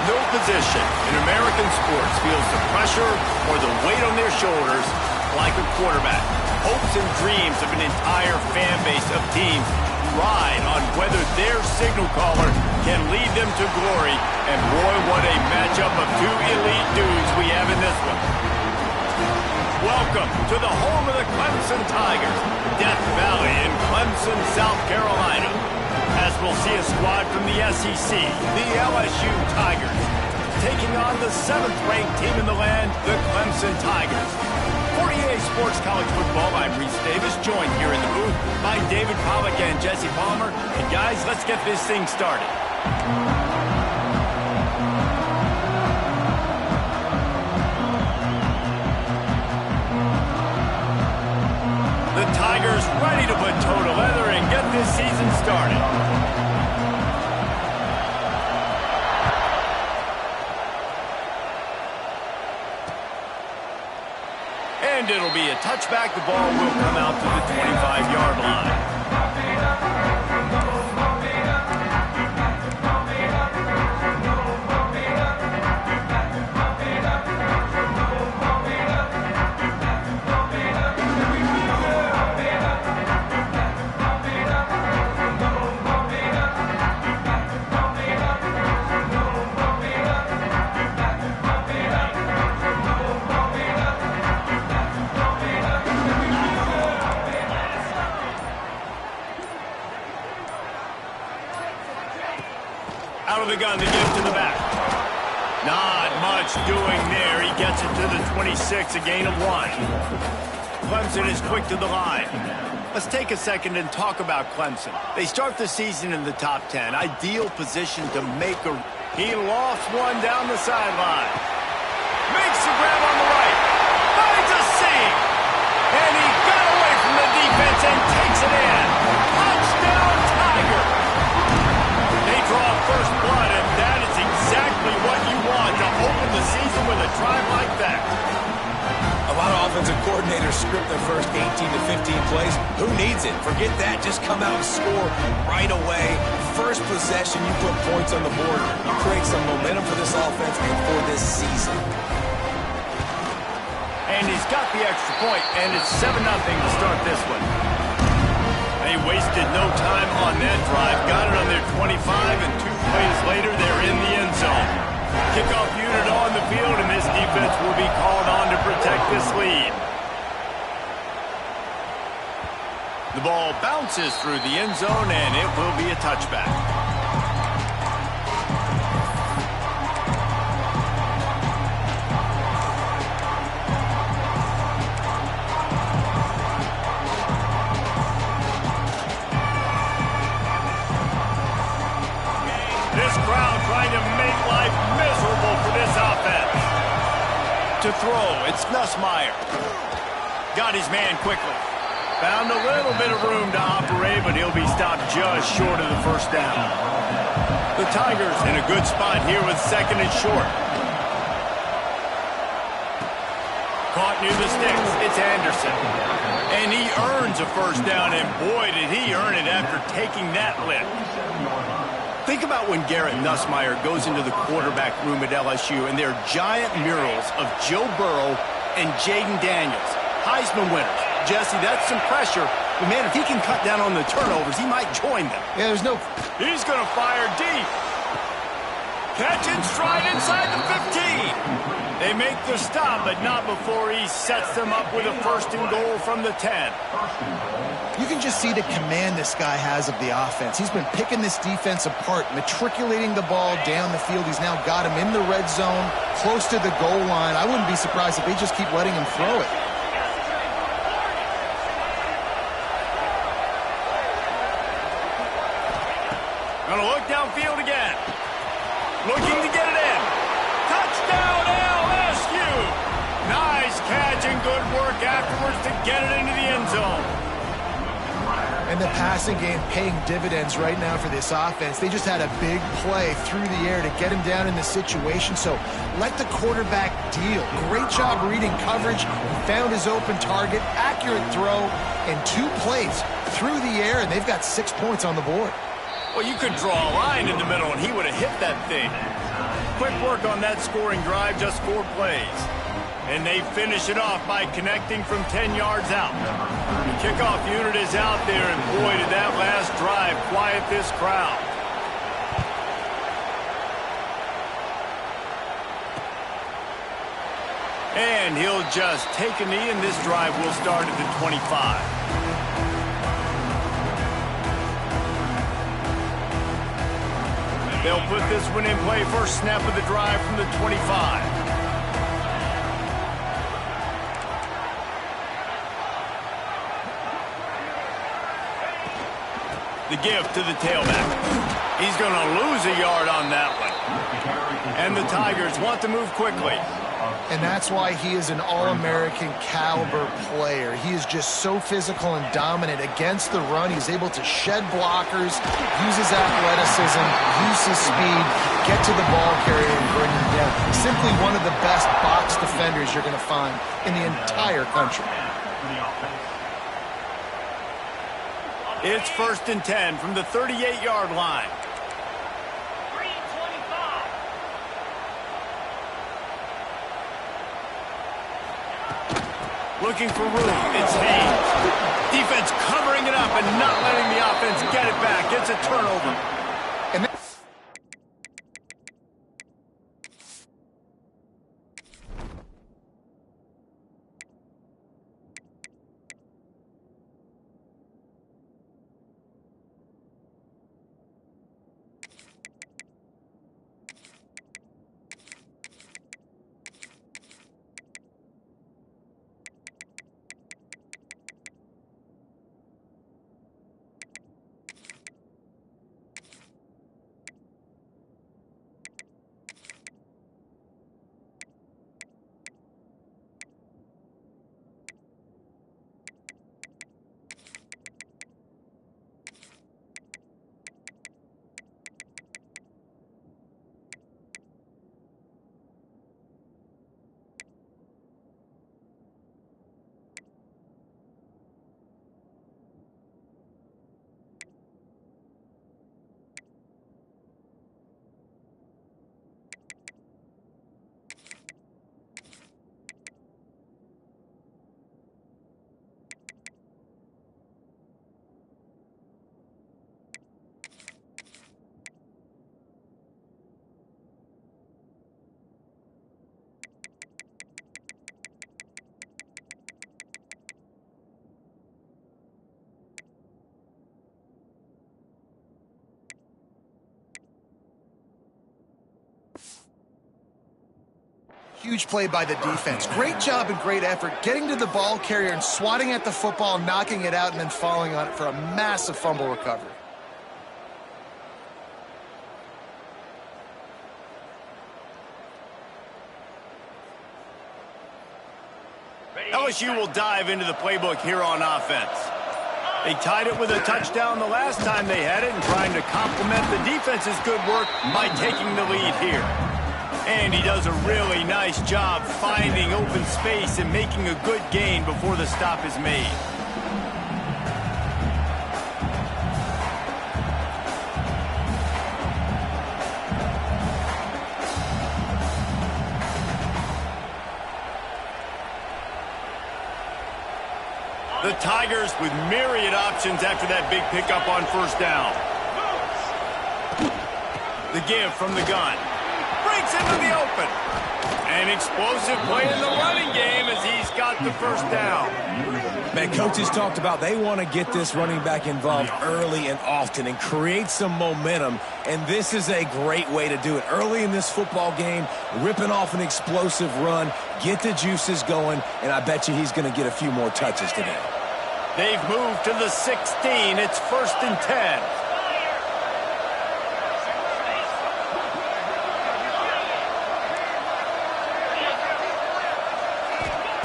No position in American sports feels the pressure or the weight on their shoulders like a quarterback. Hopes and dreams of an entire fan base of teams ride on whether their signal caller can lead them to glory. And boy, what a matchup of two elite dudes we have in this one. Welcome to the home of the Clemson Tigers, Death Valley in Clemson, South Carolina. As we'll see a squad from the SEC, the LSU Tigers, taking on the 7th-ranked team in the land, the Clemson Tigers. 48 Sports College Football, I'm Reese Davis, joined here in the booth by David Pollack and Jesse Palmer. And guys, let's get this thing started. The Tigers ready to put toe to leather and get this season started. And it'll be a touchback. The ball will come out to the 25-yard line. Out of the gun to get to the back. Not much doing there. He gets it to the 26, a gain of 1. Clemson is quick to the line. Let's take a second and talk about Clemson. They start the season in the top 10. Ideal position to make a... He lost one down the sideline. Makes the grab on the right. Finds a seam. And he got away from the defense and takes it in. Touchdown, Tiger. They draw first blood, and that is exactly what you want to open the season with a drive like that. A lot of offensive coordinators script their first 18 to 15 plays. Who needs it? Forget that. Just come out and score right away. First possession, you put points on the board. You create some momentum for this offense and for this season. And he's got the extra point, and it's 7-0 to start this one. They wasted no time on that drive. Got it on their 25, and 2 plays later, they're in the end zone. Kickoff unit on the field, and this defense will be called on to protect this lead. The ball bounces through the end zone, and it will be a touchback. To throw, it's Nussmeier. Got his man quickly. Found a little bit of room to operate, but he'll be stopped just short of the first down. The Tigers in a good spot here with 2nd and short. Caught near the sticks. It's Anderson. And he earns a first down, and boy, did he earn it after taking that lift. Think about when Garrett Nussmeier goes into the quarterback room at LSU and there are giant murals of Joe Burrow and Jaden Daniels, Heisman winners. Jesse, that's some pressure. But, man, if he can cut down on the turnovers, he might join them. Yeah, there's no... He's going to fire deep. Catch and stride inside the 15. They make the stop, but not before he sets them up with a 1st and goal from the 10. You can just see the command this guy has of the offense. He's been picking this defense apart, matriculating the ball down the field. He's now got him in the red zone, close to the goal line. I wouldn't be surprised if they just keep letting him throw it. Gonna look downfield again. Looking to get it in. Touchdown, LSU! Nice catch and good work afterwards to get it into the end zone. And the passing game paying dividends right now for this offense. They just had a big play through the air to get him down in this situation. So let the quarterback deal. Great job reading coverage. He found his open target, accurate throw, and 2 plays through the air, and they've got 6 points on the board. Well, you could draw a line in the middle, and he would have hit that thing. Quick work on that scoring drive, just 4 plays. And they finish it off by connecting from 10 yards out. The kickoff unit is out there, and boy, did that last drive quiet this crowd. And he'll just take a knee, and this drive will start at the 25. They'll put this one in play. First snap of the drive from the 25. The give to the tailback. He's going to lose a yard on that one. And the Tigers want to move quickly. And that's why he is an All-American caliber player. He is just so physical and dominant against the run. He's able to shed blockers, use his athleticism, use his speed, get to the ball carrier and bring him down. Simply one of the best box defenders you're going to find in the entire country. It's 1st and 10 from the 38-yard line. Looking for room. It's Haynes. Defense covering it up and not letting the offense get it back. It's a turnover. And huge play by the defense. Great job and great effort getting to the ball carrier and swatting at the football, knocking it out, and then falling on it for a massive fumble recovery. LSU will dive into the playbook here on offense. They tied it with a touchdown the last time they had it and trying to complement the defense's good work by taking the lead here. And he does a really nice job finding open space and making a good gain before the stop is made. The Tigers with myriad options after that big pickup on first down. The give from the gun. Breaks into the open. An explosive play in the running game as he's got the first down. Man, coaches talked about they want to get this running back involved early and often and create some momentum, and this is a great way to do it. Early in this football game, ripping off an explosive run, get the juices going, and I bet you he's going to get a few more touches today. They've moved to the 16. It's 1st and 10.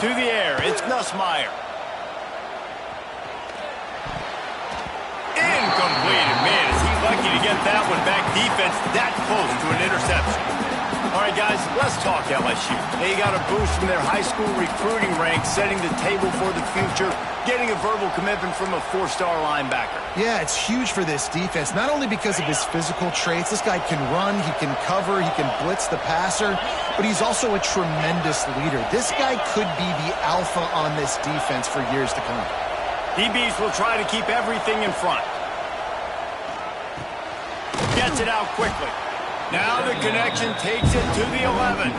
To the air, it's Nussmeier. Incomplete. Man, is he lucky to get that one back. Defense that close to an interception. All right, guys, let's Let's talk LSU. They got a boost from their high school recruiting ranks, setting the table for the future, getting a verbal commitment from a 4-star linebacker. Yeah, it's huge for this defense, not only because of his physical traits. This guy can run, he can cover, he can blitz the passer, but he's also a tremendous leader. This guy could be the alpha on this defense for years to come. DBs will try to keep everything in front. Gets it out quickly. Now the connection takes it to the 11.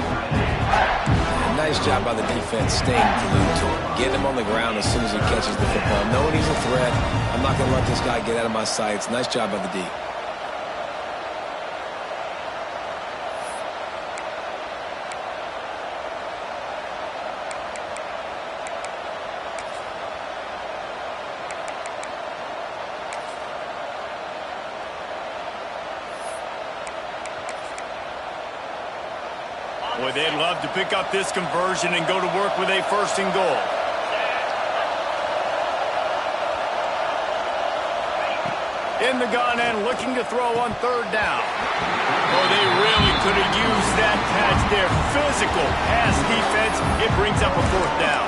Nice job by the defense staying glued to him. Getting him on the ground as soon as he catches the football. Knowing he's a threat, I'm not going to let this guy get out of my sights. Nice job by the D. Boy, they'd love to pick up this conversion and go to work with a 1st and goal. In the gun and looking to throw on 3rd down. Oh, they really could have used that catch there. Physical pass defense. It brings up a 4th down.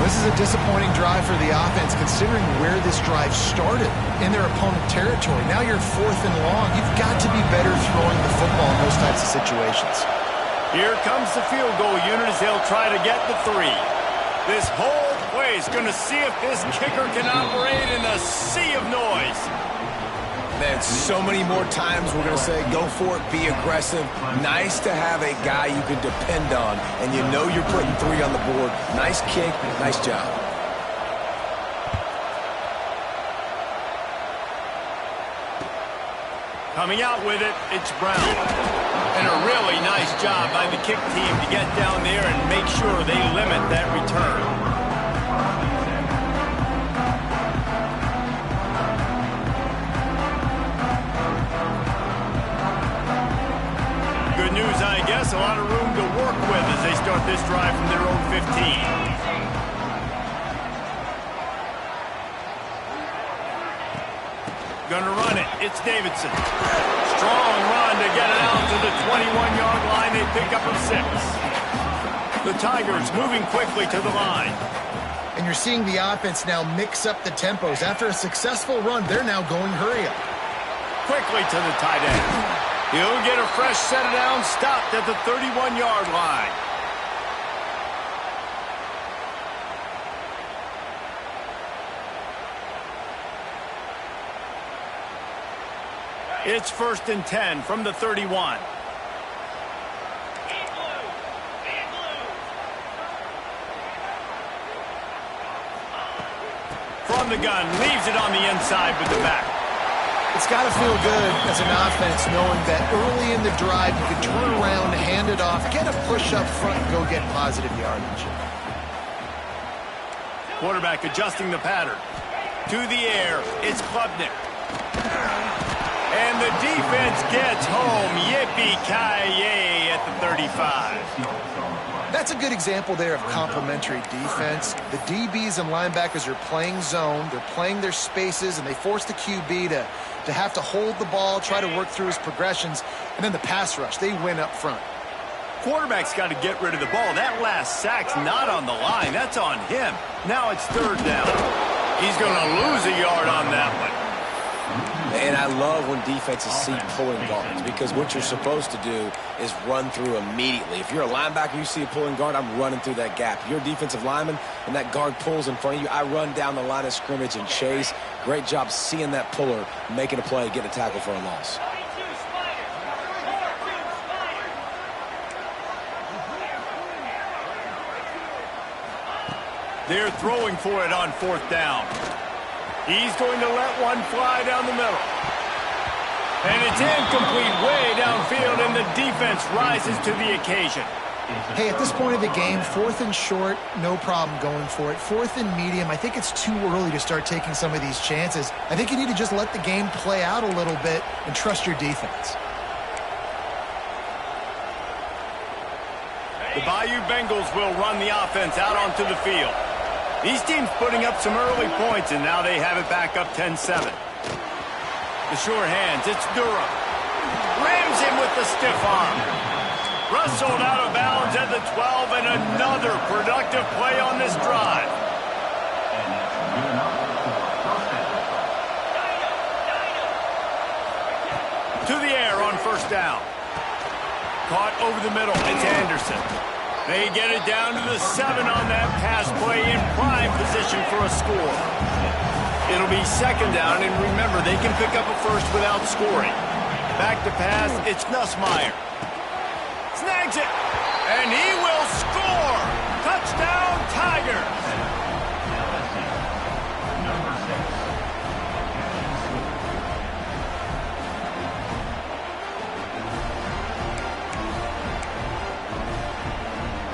This is a disappointing drive for the offense, considering where this drive started in their opponent territory. Now you're 4th and long. You've got to be better throwing the football in those types of situations. Here comes the field goal unit as they'll try to get the 3. This whole play is going to see if this kicker can operate in a sea of noise. Man, so many more times we're going to say, go for it, be aggressive. Nice to have a guy you can depend on, and you know you're putting 3 on the board. Nice kick, nice job. Coming out with it, it's Brown. And a really nice job by the kick team to get down there and make sure they limit that return. Good news, I guess. A lot of room to work with as they start this drive from their own 15. Gonna run it. It's Davidson. Strong run to get it out to the 21-yard line. They pick up a 6. The Tigers moving quickly to the line. And you're seeing the offense now mix up the tempos. After a successful run, they're now going hurry up. Quickly to the tight end. He'll get a fresh set it down, stopped at the 31-yard line. It's 1st and 10 from the 31. From the gun, leaves it on the inside with the back. It's got to feel good as an offense knowing that early in the drive you can turn around, hand it off, get a push up front, and go get positive yardage. Quarterback adjusting the pattern. To the air, it's Klubnik. And the defense gets home. Yippee-ki-yay at the 35. That's a good example there of complementary defense. The DBs and linebackers are playing zone. They're playing their spaces, and they force the QB to have to hold the ball, try to work through his progressions, and then the pass rush. They win up front. Quarterback's got to get rid of the ball. That last sack's not on the line. That's on him. Now it's 3rd down. He's going to lose a yard on that one. And I love when defenses see pulling guards, because what you're supposed to do is run through immediately. If you're a linebacker, you see a pulling guard, I'm running through that gap. If you're a defensive lineman and that guard pulls in front of you, I run down the line of scrimmage and chase. Great job seeing that puller, making a play, getting a tackle for a loss. They're throwing for it on 4th down. He's going to let one fly down the middle. And it's incomplete way downfield, and the defense rises to the occasion. Hey, at this point of the game, 4th and short, no problem going for it. 4th and medium, I think it's too early to start taking some of these chances. I think you need to just let the game play out a little bit and trust your defense. The Bayou Bengals will run the offense out onto the field. These teams putting up some early points, and now they have it back up 10-7. The sure hands, it's Durham. Rams him with the stiff arm. Wrestled out of bounds at the 12, and another productive play on this drive. To the air on first down. Caught over the middle. It's Anderson. They get it down to the 7 on that pass play in prime position for a score. It'll be second down, and remember, they can pick up a first without scoring. Back to pass, it's Nussmeier. Snags it, and he will score! Touchdown, Tigers!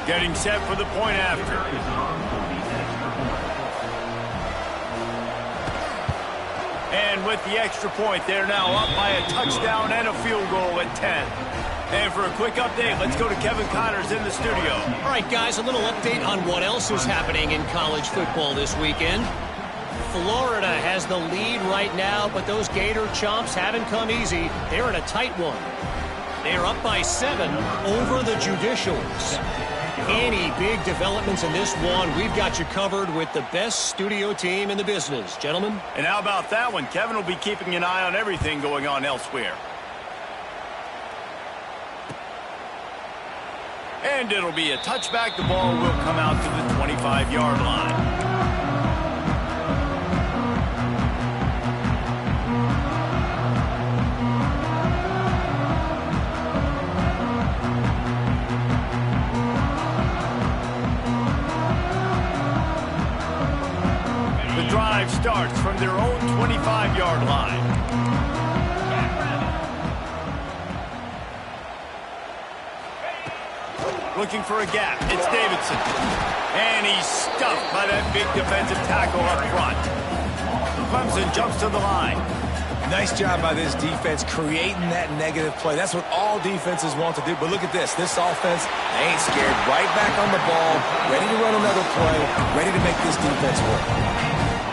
Getting set for the point after. And with the extra point, they're now up by a touchdown and a field goal at 10. And for a quick update, let's go to Kevin Connors in the studio. All right, guys, a little update on what else is happening in college football this weekend. Florida has the lead right now, but those Gator Chomps haven't come easy. They're in a tight one. They're up by 7 over the Judicials. Any big developments in this one, we've got you covered with the best studio team in the business, gentlemen. And how about that one? Kevin will be keeping an eye on everything going on elsewhere. And it'll be a touchback. The ball will come out to the 25-yard line. Starts from their own 25-yard line. Looking for a gap. It's Davidson. And he's stuffed by that big defensive tackle up front. Clemson jumps to the line. Nice job by this defense creating that negative play. That's what all defenses want to do. But look at this. This offense ain't scared. Right back on the ball, ready to run another play, ready to make this defense work.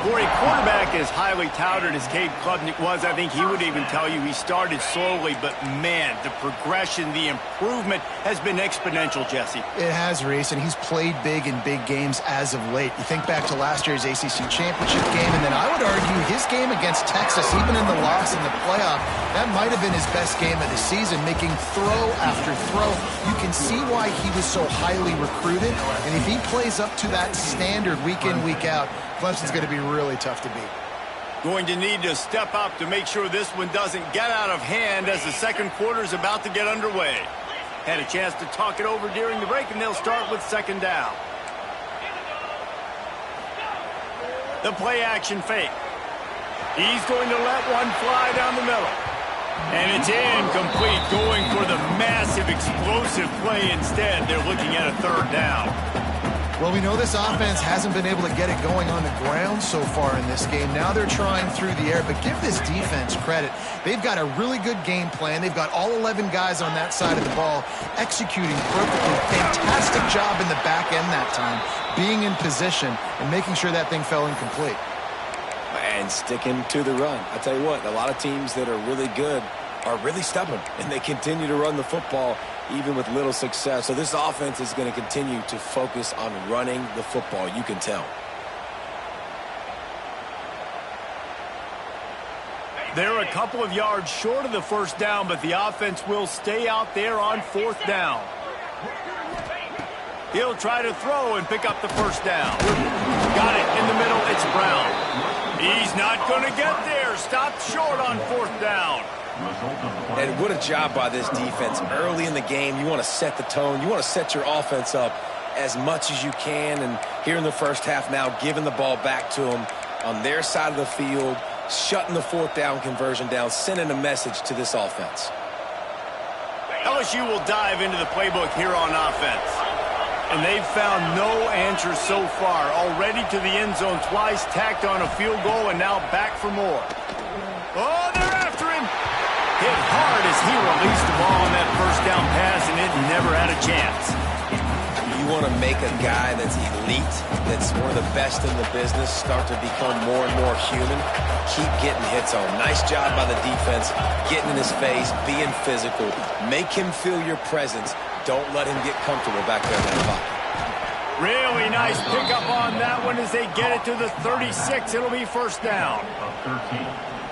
For a quarterback as highly touted as Cade Klubnik was, I think he would even tell you he started slowly, but man, the progression, the improvement has been exponential, Jesse. It has, Reese, and he's played big in big games as of late. You think back to last year's ACC championship game, and then I would argue his game against Texas, even in the loss in the playoff, that might have been his best game of the season, making throw after throw. You can see why he was so highly recruited, and if he plays up to that standard week in, week out, Clemson's going to be really tough to beat. Going to need to step up to make sure this one doesn't get out of hand as the second quarter is about to get underway. Had a chance to talk it over during the break, and they'll start with second down. The play action fake. He's going to let one fly down the middle. And it's incomplete, going for the massive explosive play instead. They're looking at a third down. Well, we know this offense hasn't been able to get it going on the ground so far in this game. Now they're trying through the air, but give this defense credit. They've got a really good game plan. They've got all 11 guys on that side of the ball executing perfectly. Fantastic job in the back end that time, being in position and making sure that thing fell incomplete. And sticking to the run. I tell you what, a lot of teams that are really good are really stubborn, and they continue to run the football even with little success. So this offense is going to continue to focus on running the football. You can tell. They're a couple of yards short of the first down, but the offense will stay out there on fourth down. He'll try to throw and pick up the first down. Got it in the middle. It's Brown. He's not going to get there. Stopped short on fourth down. And what a job by this defense. Early in the game, you want to set the tone. You want to set your offense up as much as you can. And here in the first half now, giving the ball back to them on their side of the field, shutting the fourth down conversion down, sending a message to this offense. LSU will dive into the playbook here on offense. And they've found no answers so far. Already to the end zone twice, tacked on a field goal, and now back for more. Oh, they're after him. Hit hard as he released the ball on that first down pass, and it never had a chance. You want to make a guy that's elite, that's one of the best in the business, start to become more and more human, keep getting hits on him. Nice job by the defense, getting in his face, being physical. Make him feel your presence. Don't let him get comfortable back there in that pocket. Really nice pickup on that one as they get it to the 36. It'll be first down.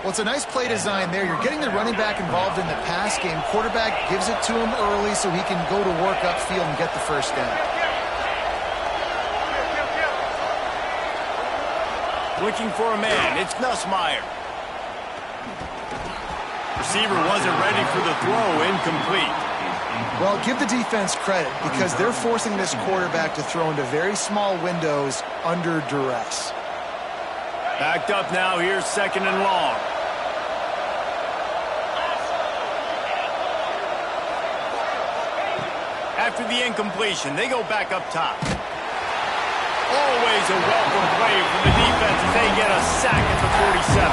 Well, it's a nice play design there. You're getting the running back involved in the pass game. Quarterback gives it to him early so he can go to work upfield and get the first down. Looking for a man. It's Ncaa. Receiver wasn't ready for the throw. Incomplete. Well, give the defense credit because they're forcing this quarterback to throw into very small windows under duress. Backed up now. Here's second and long. After the incompletion, they go back up top. Always a welcome play from the defense as they get a sack at the 47.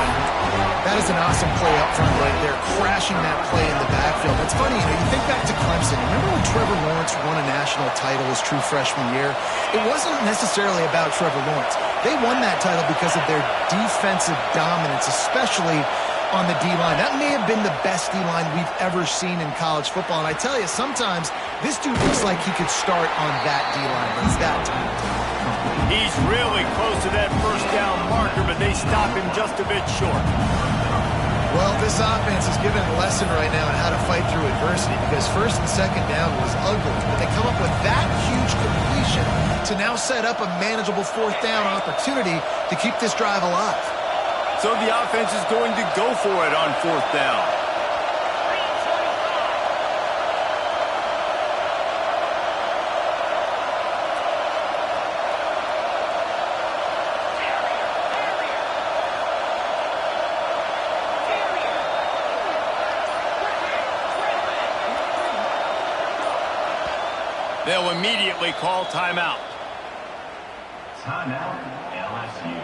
That is an awesome play up front right there, crashing that play in the backfield. It's funny, you think back to Clemson. Remember when Trevor Lawrence won a national title his true freshman year? It wasn't necessarily about Trevor Lawrence. They won that title because of their defensive dominance, especially on the D-line. That may have been the best D-line we've ever seen in college football. And I tell you, sometimes this dude looks like he could start on that D-line. It's that time. He's really close to that first down marker, but they stop him just a bit short. Well, this offense is giving a lesson right now on how to fight through adversity because first and second down was ugly. But they come up with that huge completion to now set up a manageable fourth down opportunity to keep this drive alive. So the offense is going to go for it on fourth down. They'll immediately call timeout. Timeout, LSU.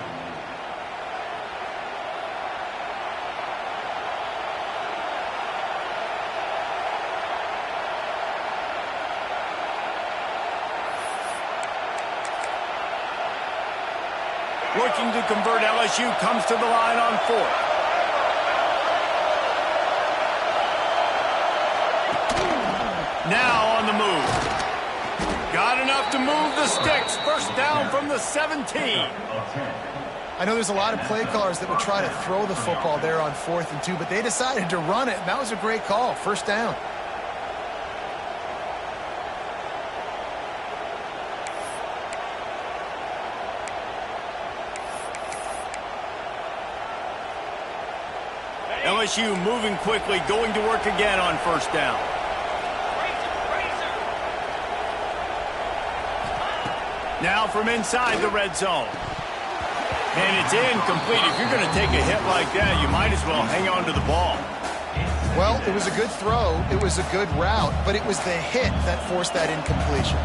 Looking to convert, LSU comes to the line on fourth. Now on the move. Got enough to move the sticks. First down from the 17. I know there's a lot of play callers that would try to throw the football there on 4th and 2, but they decided to run it, and that was a great call. First down. LSU moving quickly, going to work again on first down. Now from inside the red zone. And it's incomplete. If you're going to take a hit like that, you might as well hang on to the ball. Well, it was a good throw. It was a good route, but it was the hit that forced that incompletion.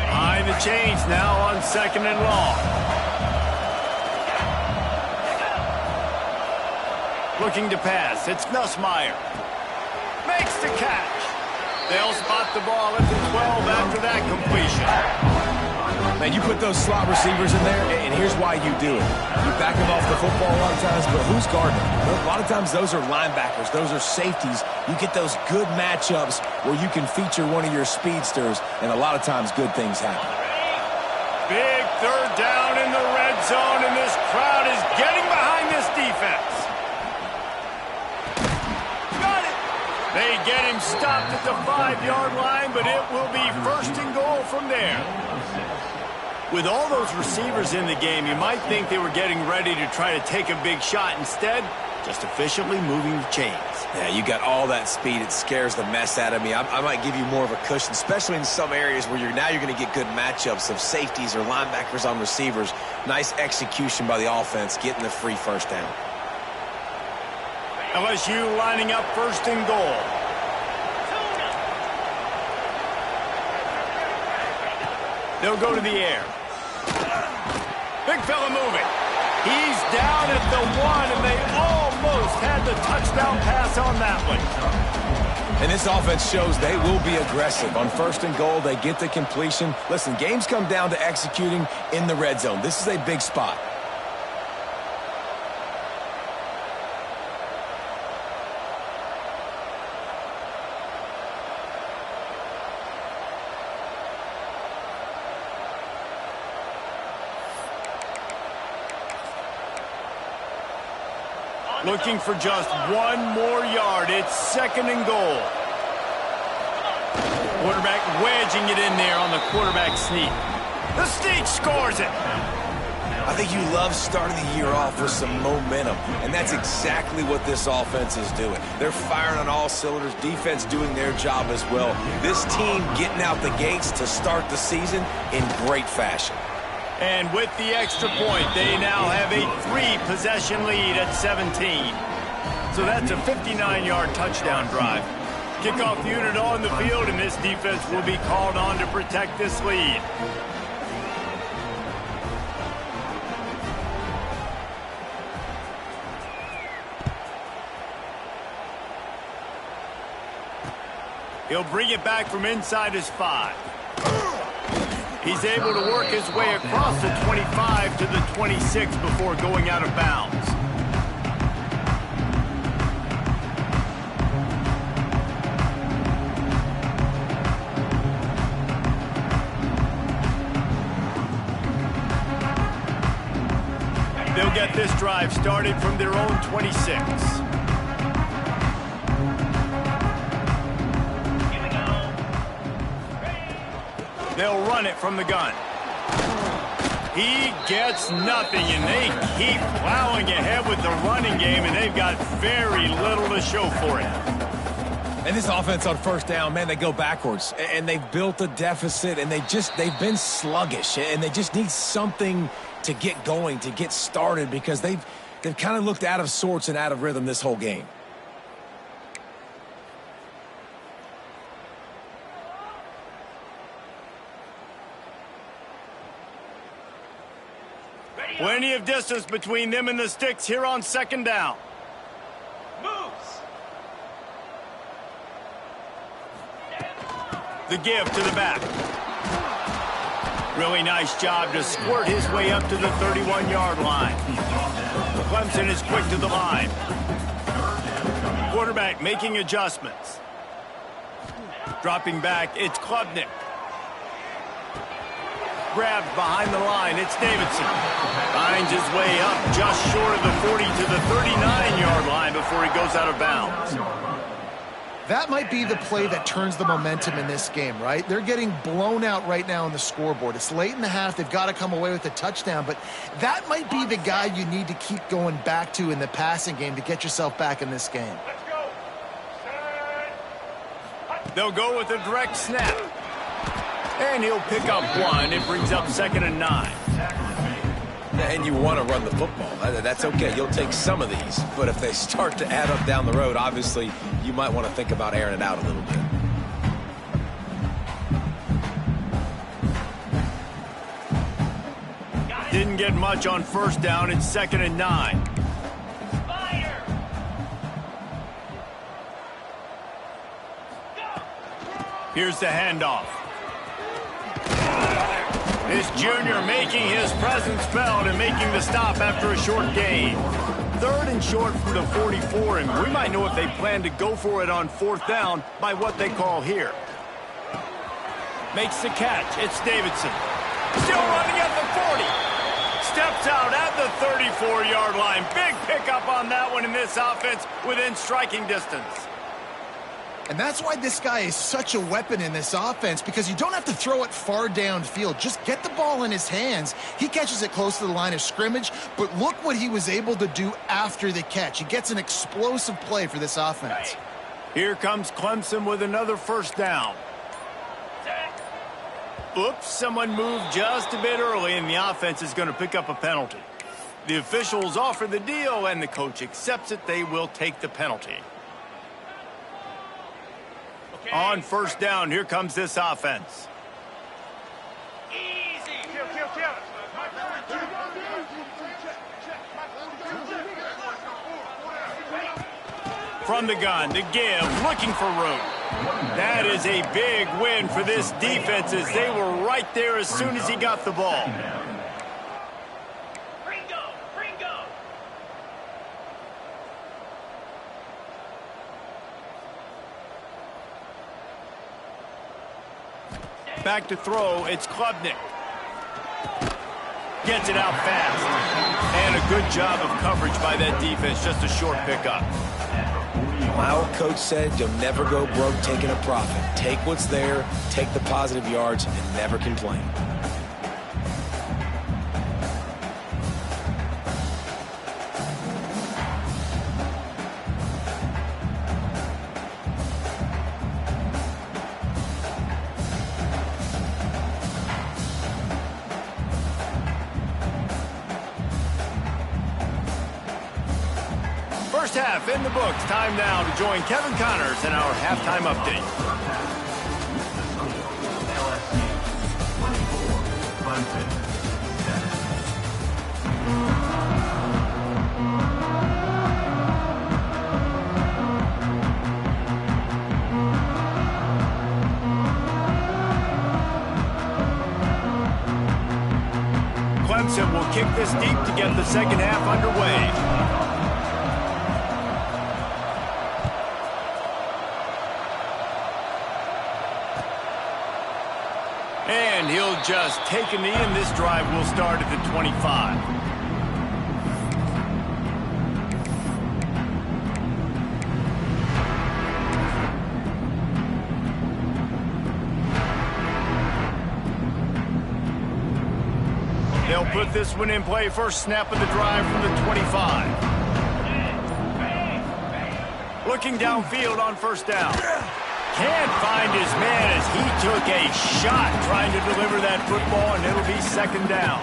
Behind the chains now on second and long. Looking to pass. It's Ncaa. Makes the catch. They'll spot the ball at the 12 after that completion. Man, you put those slot receivers in there, and here's why you do it. You back them off the football a lot of times, but who's guarding them? A lot of times those are linebackers. Those are safeties. You get those good matchups where you can feature one of your speedsters, and a lot of times good things happen. Big third down in the red zone, and this crowd is getting behind this defense. They get him stopped at the 5-yard line, but it will be first and goal from there. With all those receivers in the game, you might think they were getting ready to try to take a big shot. Instead, just efficiently moving the chains. Yeah, you got all that speed. It scares the mess out of me. I might give you more of a cushion, especially in some areas where you're going to get good matchups of safeties or linebackers on receivers. Nice execution by the offense, getting the free first down. LSU lining up first and goal. They'll go to the air. Big fella moving. He's down at the 1, and they almost had the touchdown pass on that one. And this offense shows they will be aggressive. On 1st and goal, they get the completion. Listen, games come down to executing in the red zone. This is a big spot. Looking for just one more yard. It's 2nd and goal. Quarterback wedging it in there on the quarterback sneak. The sneak scores it. I think you love starting the year off with some momentum, and that's exactly what this offense is doing. They're firing on all cylinders, defense doing their job as well. This team getting out the gates to start the season in great fashion. And with the extra point, they now have a 3-possession lead at 17. So that's a 59-yard touchdown drive. Kickoff unit on the field, and this defense will be called on to protect this lead. He'll bring it back from inside his 5. He's able to work his way across the 25 to the 26 before going out of bounds. They'll get this drive started from their own 26. They'll run it from the gun. He gets nothing, and they keep plowing ahead with the running game, and they've got very little to show for it. And this offense on 1st down, man, they go backwards. And they've built a deficit, and they've been sluggish. And they just need something to get going, to get started, because they've kind of looked out of sorts and out of rhythm this whole game. Plenty of distance between them and the sticks here on 2nd down. Moves. The give to the back. Really nice job to squirt his way up to the 31-yard line. Clemson is quick to the line. Quarterback making adjustments. Dropping back, it's Klubnik. Grabbed behind the line, it's Davidson. Finds his way up just short of the 40 to the 39-yard line before he goes out of bounds. That might be the play that turns the momentum in this game, right? They're getting blown out right now on the scoreboard. It's late in the half. They've got to come away with a touchdown, but that might be the guy you need to keep going back to in the passing game to get yourself back in this game. They'll go with a direct snap. And he'll pick up 1. It brings up 2nd and 9. And you want to run the football. That's okay. You'll take some of these. But if they start to add up down the road, obviously, you might want to think about airing it out a little bit. Didn't get much on 1st down. It's 2nd and 9. Fire! Here's the handoff. This junior making his presence felt and making the stop after a short gain. 3rd and short from the 44, and we might know if they plan to go for it on 4th down by what they call here. Makes the catch. It's Davidson. Still running at the 40. Steps out at the 34-yard line. Big pickup on that one in this offense within striking distance. And that's why this guy is such a weapon in this offense, because you don't have to throw it far downfield. Just get the ball in his hands. He catches it close to the line of scrimmage, but look what he was able to do after the catch. He gets an explosive play for this offense. Here comes Clemson with another 1st down. Oops, someone moved just a bit early, and the offense is going to pick up a penalty. The officials offer the deal, and the coach accepts it. They will take the penalty. On 1st down, here comes this offense. Easy. From the gun, the give, looking for room. That is a big win for this defense as they were right there as soon as he got the ball. Back to throw, it's Klubnik. Gets it out fast. And a good job of coverage by that defense, just a short pickup. My old coach said you'll never go broke taking a profit. Take what's there, take the positive yards, and never complain. First half in the books. Time now to join Kevin Connors in our halftime update. Clemson will kick this deep to get the second half underway. And he'll just take a knee, and this drive will start at the 25. They'll put this one in play. First snap of the drive from the 25. Looking downfield on first down. Can't find his man as he took a shot trying to deliver that football, and it'll be second down.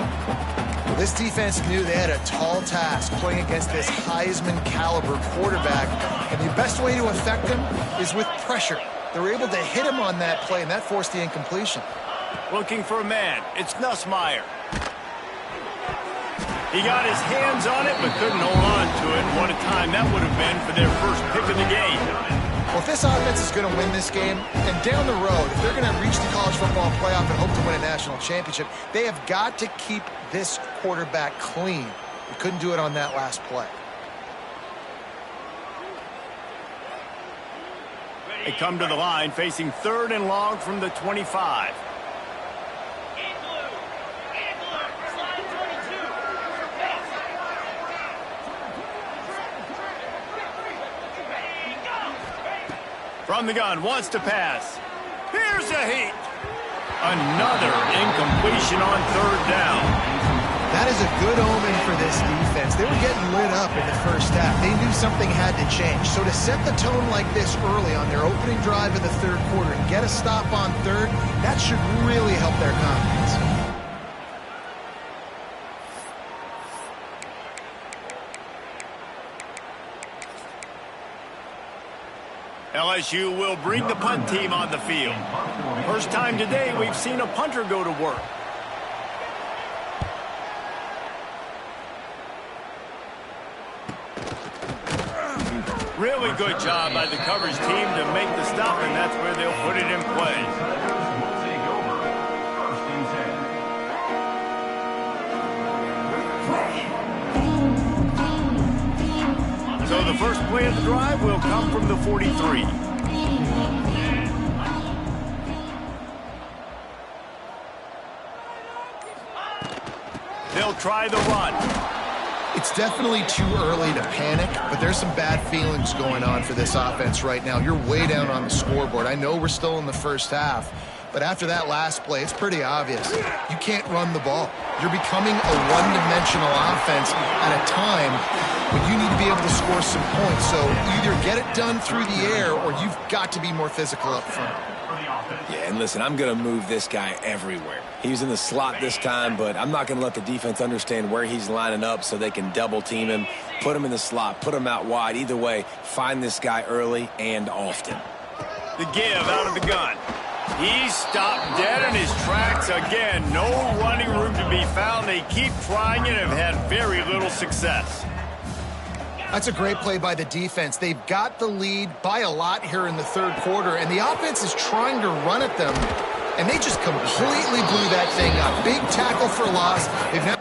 Well, this defense knew they had a tall task playing against this Heisman caliber quarterback, and the best way to affect him is with pressure. They were able to hit him on that play, and that forced the incompletion. Looking for a man. It's Nussmeier. He got his hands on it, but couldn't hold on to it. What a time that would have been for their first pick of the game. Well, if this offense is going to win this game, and down the road, if they're going to reach the college football playoff and hope to win a national championship, they have got to keep this quarterback clean. They couldn't do it on that last play. They come to the line facing third and long from the 25. From the gun, wants to pass. Here's a heat. Another incompletion on third down. That is a good omen for this defense. They were getting lit up in the first half. They knew something had to change. So to set the tone like this early on their opening drive of the third quarter and get a stop on third, that should really help their confidence. LSU will bring the punt team on the field. First time today we've seen a punter go to work. Really good job by the coverage team to make the stop, and that's where they'll put it in play. So the first play of the drive will come from the 43. They'll try the run. It's definitely too early to panic, but there's some bad feelings going on for this offense right now. You're way down on the scoreboard. I know we're still in the first half, but after that last play, it's pretty obvious. You can't run the ball. You're becoming a one-dimensional offense at a time when you need to be able to score some points. So either get it done through the air or you've got to be more physical up front. Yeah, and listen, I'm going to move this guy everywhere. He was in the slot this time, but I'm not going to let the defense understand where he's lining up so they can double team him, put him in the slot, put him out wide. Either way, find this guy early and often. The give out of the gun. He's stopped dead in his tracks again. No running room to be found. They keep trying it and have had very little success. That's a great play by the defense. They've got the lead by a lot here in the third quarter, and the offense is trying to run at them, and they just completely blew that thing up. Big tackle for loss. They've now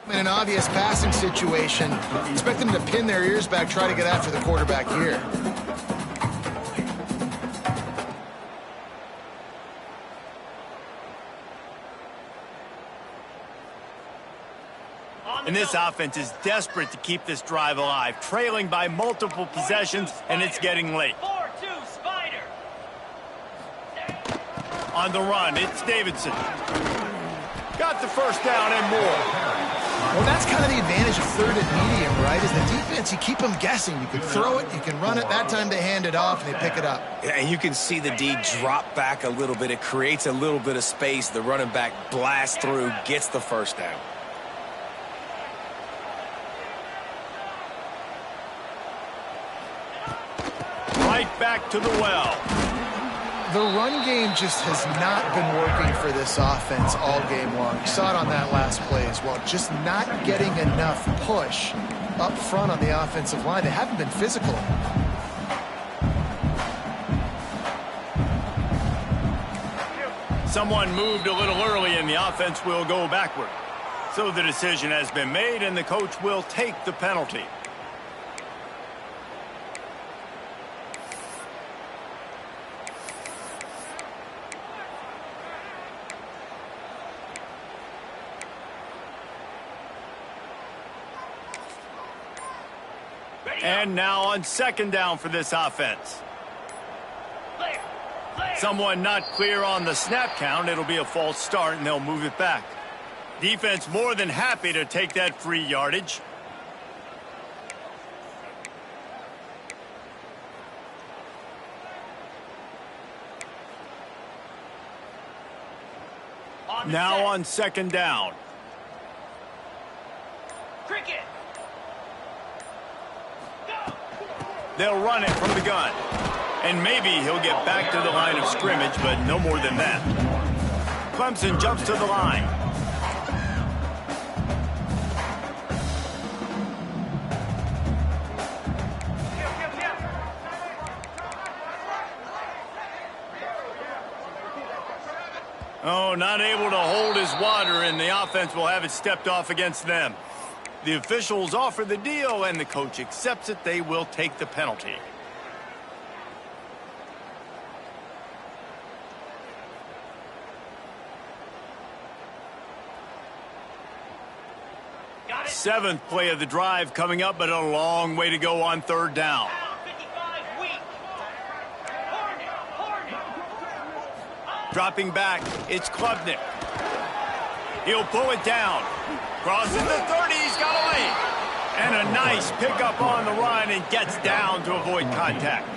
in an obvious passing situation. Expect them to pin their ears back, try to get after the quarterback here. And this offense is desperate to keep this drive alive, trailing by multiple possessions, and it's getting late. 4-2 Spider. On the run, it's Davidson. Got the first down and more. Well, that's kind of the advantage of third and medium, right? Is the defense, you keep them guessing. You can throw it, you can run it. That time they hand it off and they pick it up. Yeah, and you can see the D drop back a little bit. It creates a little bit of space. The running back blasts through, gets the first down. Right back to the well. The run game just has not been working for this offense all game long. You saw it on that last play as well. Just not getting enough push up front on the offensive line. They haven't been physical. Someone moved a little early and the offense will go backward. So the decision has been made and the coach will take the penalty. And now on second down for this offense. Someone not clear on the snap count. It'll be a false start, and they'll move it back. Defense more than happy to take that free yardage. Now on second down. Cricket. They'll run it from the gun. And maybe he'll get back to the line of scrimmage, but no more than that. Clemson jumps to the line. Oh, not able to hold his water, and the offense will have it stepped off against them. The officials offer the deal, and the coach accepts it. They will take the penalty. Seventh play of the drive coming up, but a long way to go on third down. Dropping back, it's Klubnik. He'll pull it down. Crosses the 30, he's got away. And a nice pickup on the run and gets down to avoid contact.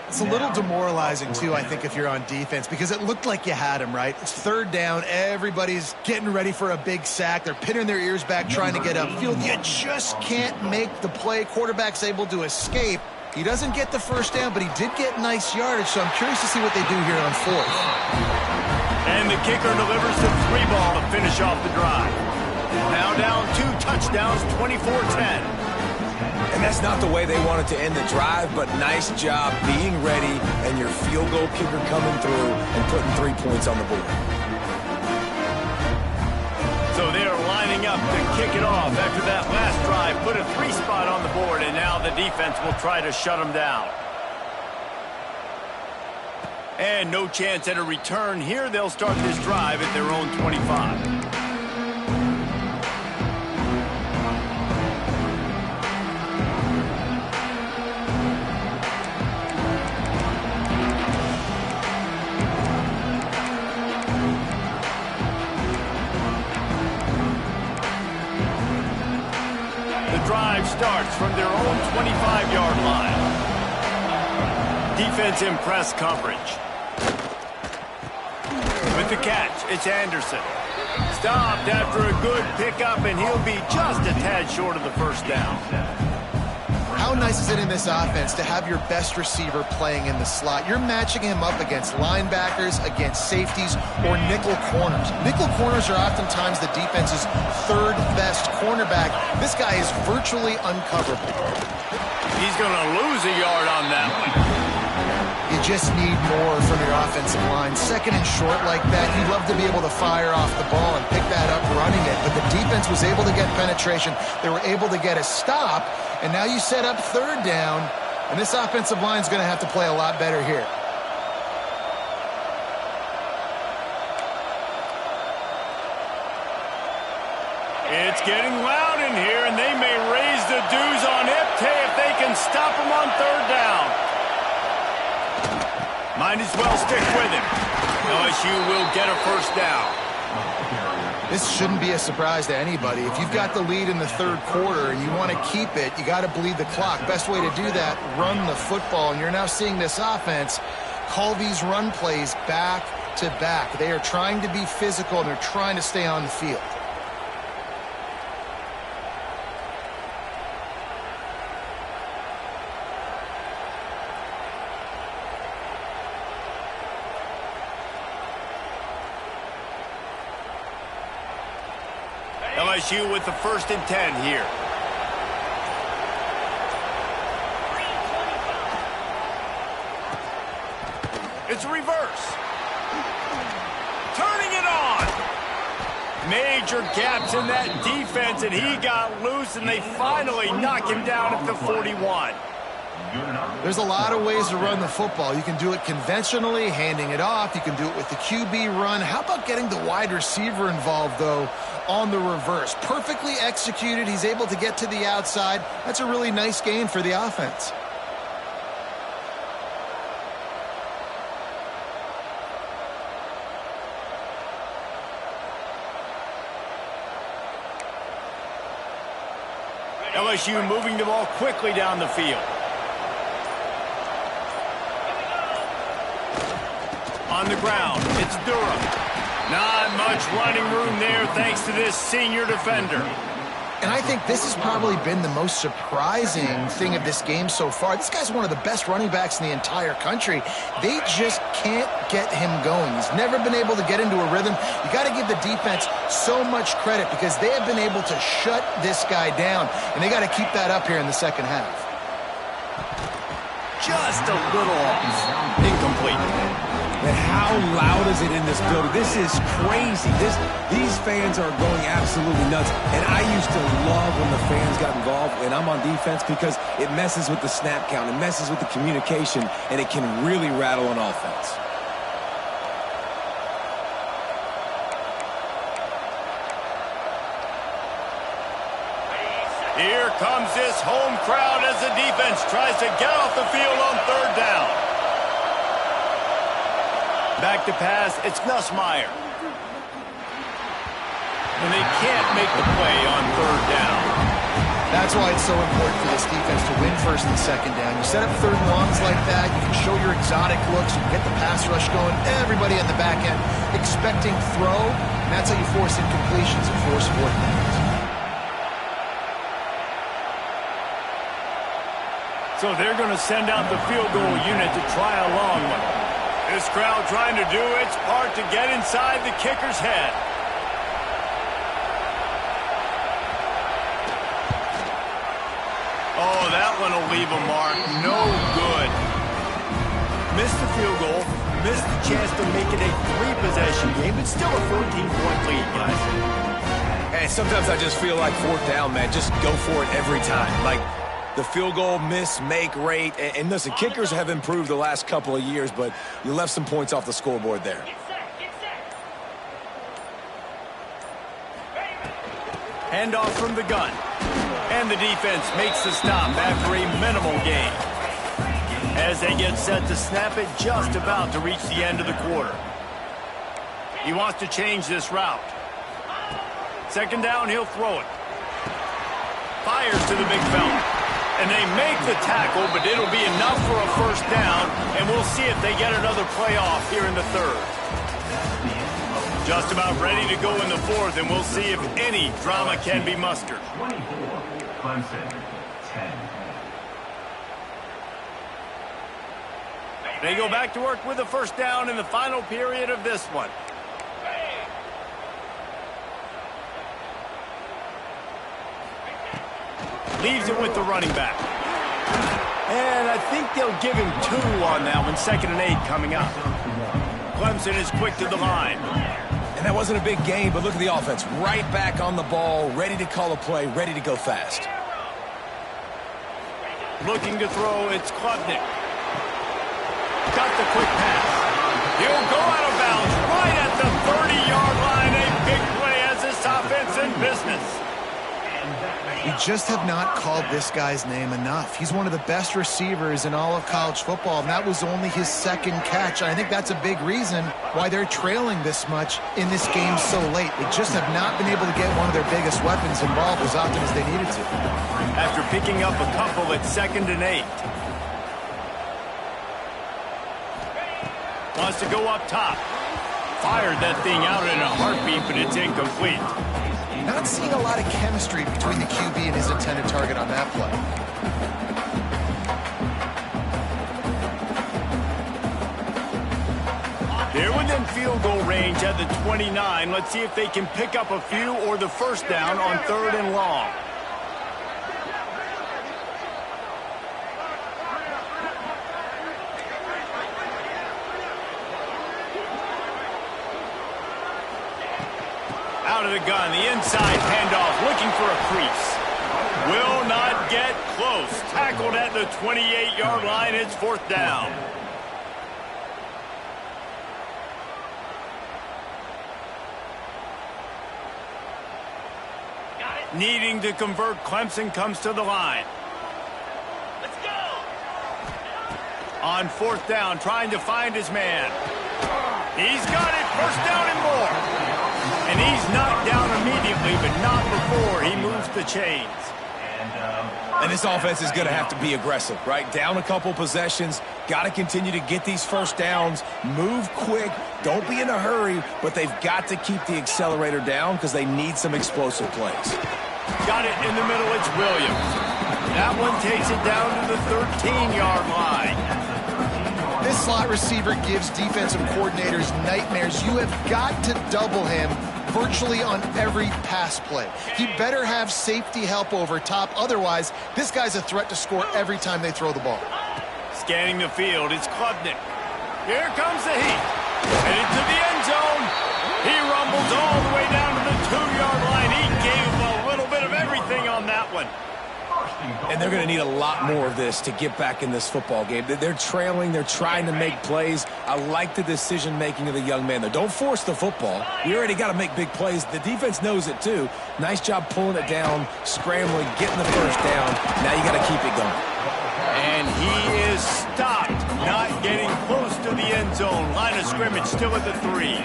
It's a little demoralizing, too, I think, if you're on defense, because it looked like you had him, right? It's third down. Everybody's getting ready for a big sack. They're pinning their ears back, trying to get upfield. You just can't make the play. Quarterback's able to escape. He doesn't get the first down, but he did get nice yardage, so I'm curious to see what they do here on fourth. And the kicker delivers the 3-ball to finish off the drive. Now down 2 touchdowns, 24-10. And that's not the way they wanted to end the drive, but nice job being ready and your field goal kicker coming through and putting 3 points on the board. So they're lining up to kick it off after that last drive. Put a 3 spot on the board, and now the defense will try to shut them down. And no chance at a return here. They'll start this drive at their own 25. The drive starts from their own 25-yard line. Defense in press coverage. With the catch, it's Anderson. Stopped after a good pickup, and he'll be just a tad short of the first down. How nice is it in this offense to have your best receiver playing in the slot? You're matching him up against linebackers, against safeties, or nickel corners. Nickel corners are oftentimes the defense's third best cornerback. This guy is virtually uncoverable. He's going to lose a yard on that one. You just need more from your offensive line. Second and short like that, you'd love to be able to fire off the ball and pick that up running it. But the defense was able to get penetration. They were able to get a stop. And now you set up third down. And this offensive line is going to have to play a lot better here. It's getting loud in here, and they may raise the dues on Ncaa if they can stop him on third down. Might as well stick with him. LSU will get a first down. This shouldn't be a surprise to anybody. If you've got the lead in the third quarter and you want to keep it, you got to bleed the clock. Best way to do that, run the football. And you're now seeing this offense call these run plays back to back. They are trying to be physical, and they're trying to stay on the field. LSU with the 1st and 10 here. It's a reverse. Turning it on. Major gaps in that defense, and he got loose, and they finally knock him down at the 41. There's a lot of ways to run the football. You can do it conventionally, handing it off. You can do it with the QB run. How about getting the wide receiver involved, though, on the reverse? Perfectly executed. He's able to get to the outside. That's a really nice gain for the offense. LSU moving the ball quickly down the field. On the ground, it's Durham. Not much running room there thanks to this senior defender. And I think this has probably been the most surprising thing of this game so far. This guy's one of the best running backs in the entire country. They just can't get him going. He's never been able to get into a rhythm. You got to give the defense so much credit because they have been able to shut this guy down, and they got to keep that up here in the second half. Just a little off. Incomplete. And how loud is it in this building? This is crazy. These fans are going absolutely nuts. And I used to love when the fans got involved and I'm on defense because it messes with the snap count. It messes with the communication, and it can really rattle an offense. Here comes this home crowd as the defense tries to get off the field on third down. Back to pass, it's Nussmeier. And they can't make the play on third down. That's why it's so important for this defense to win first and second down. You set up third and longs like that, you can show your exotic looks, you can get the pass rush going, everybody on the back end expecting throw, and that's how you force incompletions and force fourth downs. So they're going to send out the field goal unit to try a long one. This crowd trying to do its part to get inside the kicker's head. Oh, that one will leave a mark. No good. Missed the field goal, missed the chance to make it a 3-possession game, but still a 14-point lead, guys. And sometimes I just feel like fourth down, man. Just go for it every time. Like, the field goal miss, make rate. And listen, kickers have improved the last couple of years, but you left some points off the scoreboard there. Handoff from the gun. And the defense makes the stop after a minimal gain. As they get set to snap it, just about to reach the end of the quarter. He wants to change this route. Second down, he'll throw it. fires to the big fella. And they make the tackle, but it'll be enough for a first down, and we'll see if they get another play off here in the third. Just about ready to go in the fourth, and we'll see if any drama can be mustered. 24, Clemson, 10. They go back to work with a first down in the final period of this one. Leaves it with the running back. And I think they'll give him 2 on that one. 2nd and 8 coming up. Clemson is quick to the line. And that wasn't a big game, but look at the offense. Right back on the ball, ready to call a play, ready to go fast. Looking to throw, it's Klubnik. Got the quick pass. He'll go out of bounds right at the 30-yard line. A big play as this offense in business. We just have not called this guy's name enough. He's one of the best receivers in all of college football, and that was only his 2nd catch. I think that's a big reason why they're trailing this much in this game so late. They just have not been able to get one of their biggest weapons involved as often as they needed to. After picking up a couple at 2nd and 8. Wants to go up top. Fired that thing out in a heartbeat, but it's incomplete. Not seeing a lot of chemistry between the QB and his intended target on that play. They're within field goal range at the 29. Let's see if they can pick up a few or the first down on 3rd and long. Out of the gun, the inside handoff, looking for a crease. Will not get close. Tackled at the 28-yard line. It's 4th down. Needing to convert, Clemson comes to the line. Let's go! On 4th down, trying to find his man. He's got it. First down and more. And he's knocked down immediately, but not before he moves the chains. And this offense is going to have to be aggressive, right? Down a couple possessions. Got to continue to get these first downs. Move quick. Don't be in a hurry, but they've got to keep the accelerator down because they need some explosive plays. Got it in the middle. It's Williams. That one takes it down to the 13-yard line. This slot receiver gives defensive coordinators nightmares. You have got to double him virtually on every pass play. He better have safety help over top. Otherwise, this guy's a threat to score every time they throw the ball. Scanning the field, it's Klubnik. Here comes the heat. Headed to the end zone. He rumbles all the way down to the 2-yard line. He gave a little bit of everything on that one. And they're going to need a lot more of this to get back in this football game. They're trailing. They're trying to make plays. I like the decision-making of the young man, though. Don't force the football. You already got to make big plays. The defense knows it, too. Nice job pulling it down, scrambling, getting the first down. Now you got to keep it going. And he is stopped, not getting close to the end zone. Line of scrimmage still at the 3.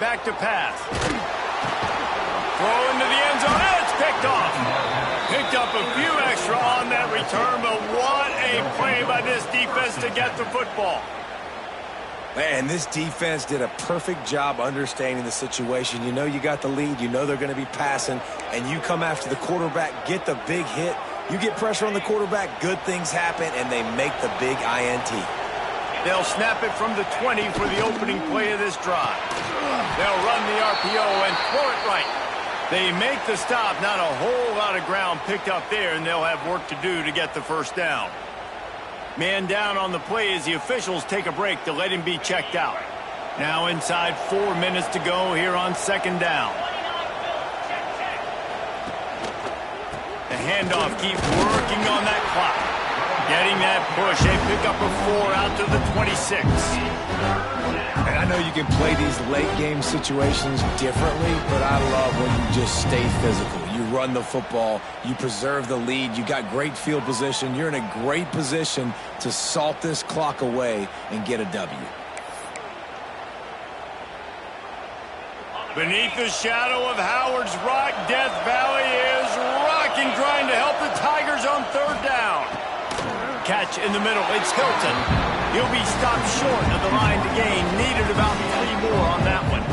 Back to pass. Throw into the end zone, and it's picked off. Picked up a few extra on that return, but what a play by this defense to get the football. Man, this defense did a perfect job understanding the situation. You know you got the lead. You know they're going to be passing, and you come after the quarterback, get the big hit. You get pressure on the quarterback, good things happen, and they make the big INT. They'll snap it from the 20 for the opening play of this drive. They'll run the RPO and throw it right. They make the stop. Not a whole lot of ground picked up there, and they'll have work to do to get the first down. Man down on the play as the officials take a break to let him be checked out. Now inside 4 minutes to go here on 2nd down. The handoff keeps working on that clock. Getting that push. They pick up a 4 out to the 26. And I know you can play these late-game situations differently, but I love when you just stay physical. You run the football. You preserve the lead. You got great field position. You're in a great position to salt this clock away and get a W. Beneath the shadow of Howard's Rock, catch in the middle. It's Hilton. He'll be stopped short of the line to gain. Needed about 3 more on that one.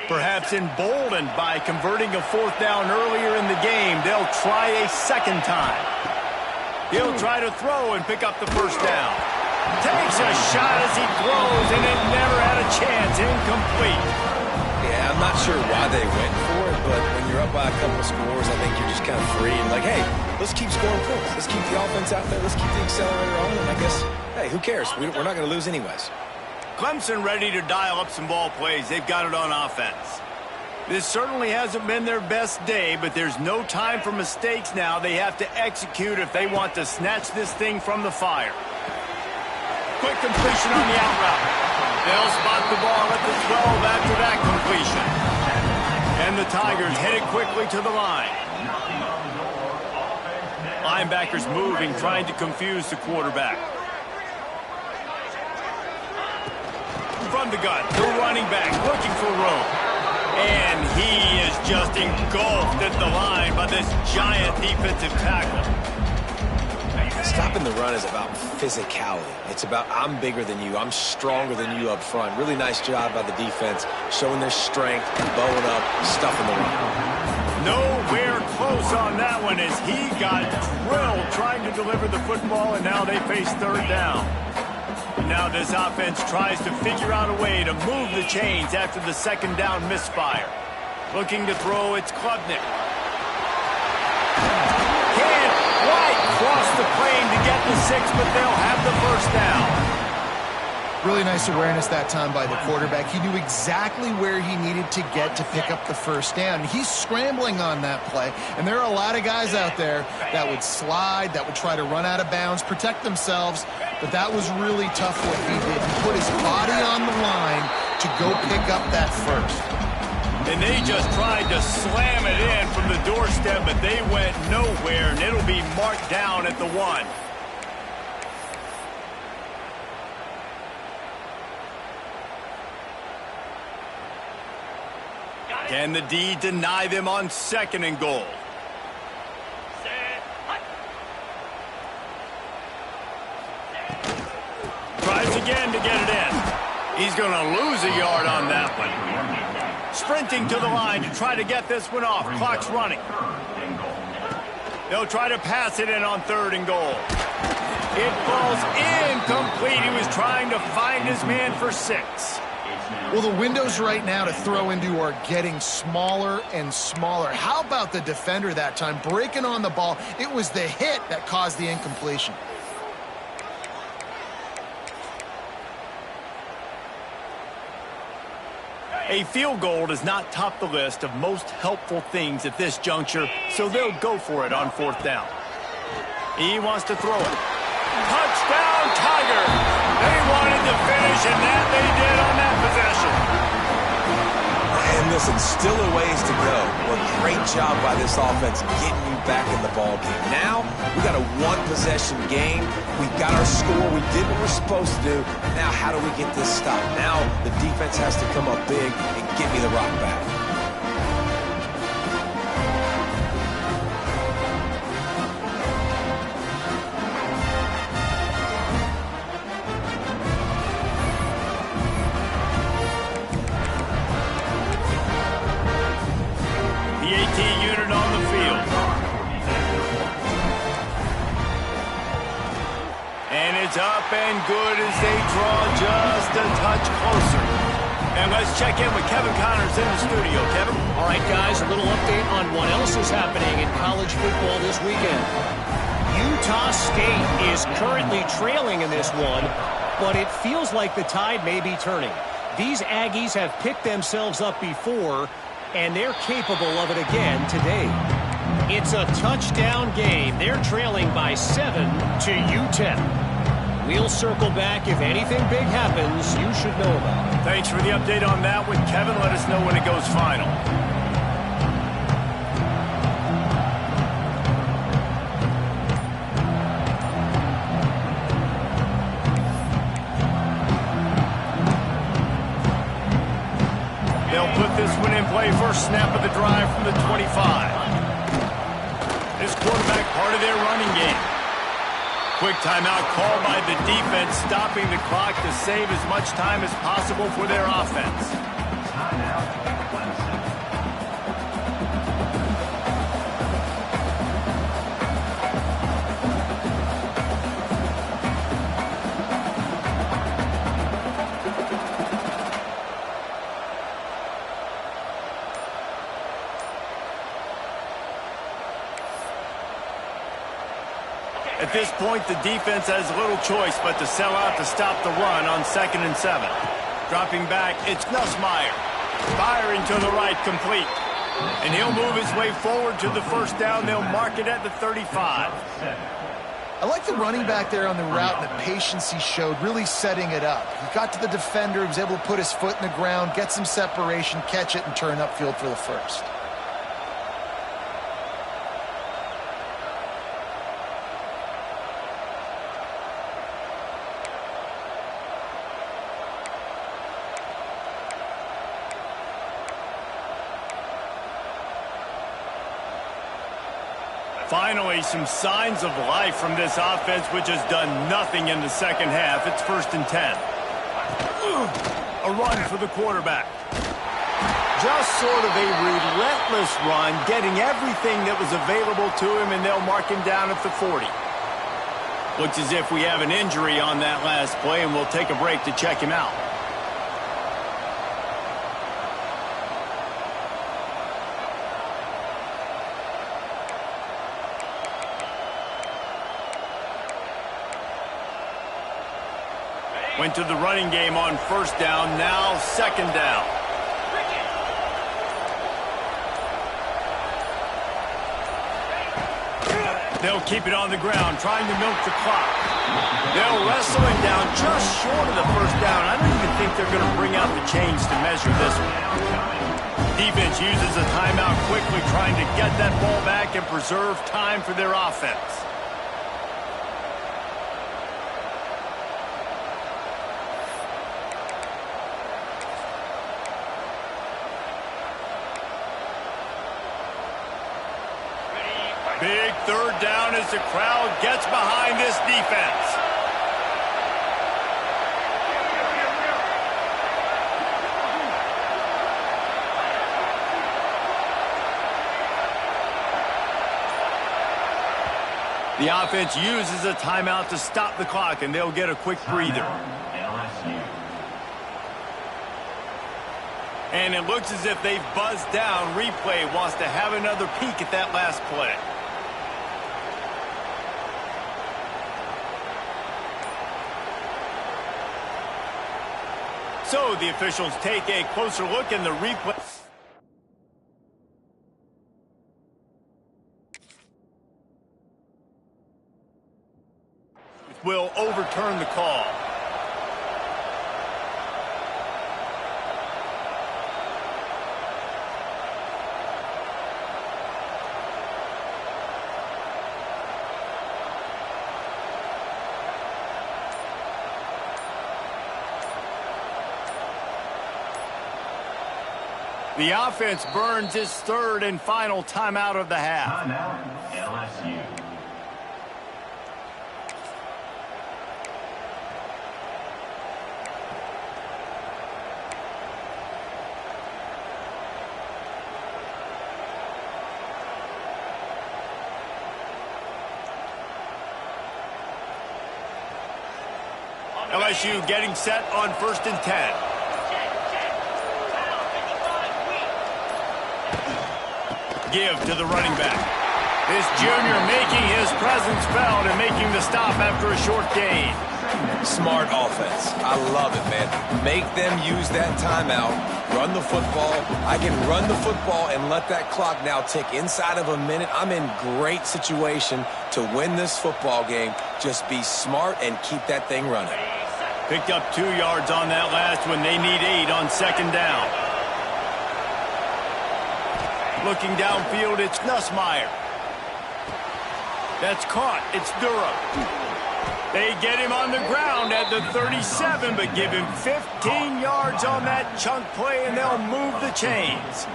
Perhaps emboldened by converting a 4th down earlier in the game, they'll try a second time. He'll try to throw and pick up the 1st down. Takes a shot as he throws, and it never had a chance. Incomplete. Yeah, I'm not sure why they went for it, but when you're up by a couple scores, I think you're just kind of free and like, hey, let's keep scoring points. Let's keep the offense out there. Let's keep the accelerator on, and I guess, hey, who cares? We're not going to lose anyways. Clemson ready to dial up some ball plays. They've got it on offense. This certainly hasn't been their best day, but there's no time for mistakes now. They have to execute if they want to snatch this thing from the fire. Quick completion on the out route. They'll spot the ball at the 12 after that completion. And the Tigers headed quickly to the line. Linebackers moving, trying to confuse the quarterback. From the gun, the running back looking for room. And he is just engulfed at the line by this giant defensive tackle. Stopping the run is about physicality. It's about I'm bigger than you. I'm stronger than you up front. Really nice job by the defense, showing their strength, bowing up, stuffing the run. Nowhere close on that one as he got drilled trying to deliver the football, and now they face 3rd down. Now this offense tries to figure out a way to move the chains after the 2nd down misfire. Looking to throw, it's Klubnik. Can't quite cross the plane to get the 6, but they'll have the 1st down. Really nice awareness that time by the quarterback. He knew exactly where he needed to get to pick up the 1st down. He's scrambling on that play, and there are a lot of guys out there that would slide, that would try to run out of bounds, protect themselves, but that was really tough what he did. He put his body on the line to go pick up that 1st. And they just tried to slam it in from the doorstep, but they went nowhere, and it'll be marked down at the 1. Can the D deny them on 2nd and goal? Tries again to get it in. He's going to lose a yard on that one. Sprinting to the line to try to get this one off. Clock's running. They'll try to pass it in on 3rd and goal. It falls incomplete. He was trying to find his man for 6. Well, the windows right now to throw into are getting smaller and smaller. How about the defender that time breaking on the ball? It was the hit that caused the incompletion. A field goal does not top the list of most helpful things at this juncture, so they'll go for it on 4th down. He wants to throw it. Touchdown, Tiger! They wanted to finish, and that they did on that possession. And listen, still a ways to go. Well, great job by this offense getting you back in the ball game. Now, we got a 1-possession game. We got our score. We did what we're supposed to do. Now, how do we get this stopped? Now, the defense has to come up big and get me the rock back. It's up and good as they draw just a touch closer. And let's check in with Kevin Connors in the studio. Kevin? All right, guys, a little update on what else is happening in college football this weekend. Utah State is currently trailing in this one, but it feels like the tide may be turning. These Aggies have picked themselves up before, and they're capable of it again today. It's a touchdown game. They're trailing by 7 to UTEP. We'll circle back. If anything big happens, you should know about it. Thanks for the update on that one, Kevin. Let us know when it goes final. play, first snap of the drive from the 25. This quarterback part of their running game. Quick timeout called by the defense, stopping the clock to save as much time as possible for their offense. Timeout. 1 second. At this point, the defense has little choice but to sell out to stop the run on 2nd and 7. Dropping back, it's Nussmeier. Firing to the right, complete. And he'll move his way forward to the first down. They'll mark it at the 35. I like the running back there on the route and the patience he showed, really setting it up. He got to the defender, he was able to put his foot in the ground, get some separation, catch it, and turn upfield for the first. Finally, some signs of life from this offense, which has done nothing in the second half. It's 1st and 10. A run for the quarterback. Just sort of a relentless run, getting everything that was available to him, and they'll mark him down at the 40. Looks as if we have an injury on that last play, and we'll take a break to check him out. Went to the running game on 1st down, now 2nd down. They'll keep it on the ground, trying to milk the clock. They'll wrestle him down just short of the 1st down. I don't even think they're going to bring out the chains to measure this one. Defense uses a timeout quickly, trying to get that ball back and preserve time for their offense. Big 3rd down as the crowd gets behind this defense. The offense uses a timeout to stop the clock, and they'll get a quick breather. LSU. And it looks as if they've buzzed down. Replay wants to have another peek at that last play. So the officials take a closer look in the replay. Will overturn the call. The offense burns its 3rd and final timeout of the half. Timeout. LSU. LSU getting set on 1st and 10. Give to the running back. This junior making his presence felt and making the stop after a short gain. Smart offense. I love it, man. Make them use that timeout. Run the football. I can run the football and let that clock now tick inside of a minute. I'm in great situation to win this football game. Just be smart and keep that thing running. Picked up 2 yards on that last one. They need 8 on 2nd down. Looking downfield, it's Nussmeier. That's caught. It's Durham. They get him on the ground at the 37, but give him 15 yards on that chunk play, and they'll move the chains.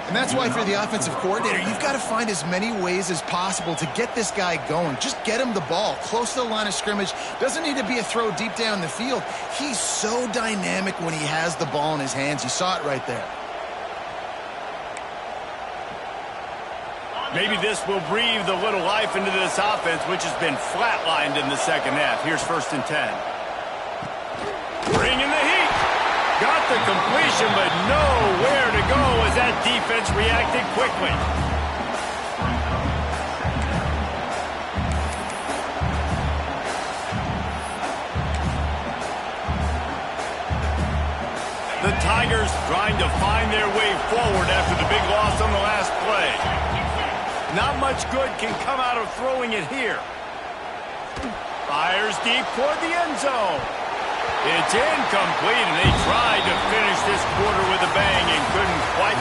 And that's why for the offensive coordinator, you've got to find as many ways as possible to get this guy going. Just get him the ball close to the line of scrimmage. Doesn't need to be a throw deep down the field. He's so dynamic when he has the ball in his hands. You saw it right there. Maybe this will breathe a little life into this offense, which has been flatlined in the second half. Here's 1st and 10. Bringing the heat. Got the completion, but nowhere to go as that defense reacted quickly. The Tigers trying to find their way forward after the big loss on the last play. Not much good can come out of throwing it here. Fires deep toward the end zone. It's incomplete, and they tried to finish this quarter with a bang and couldn't quite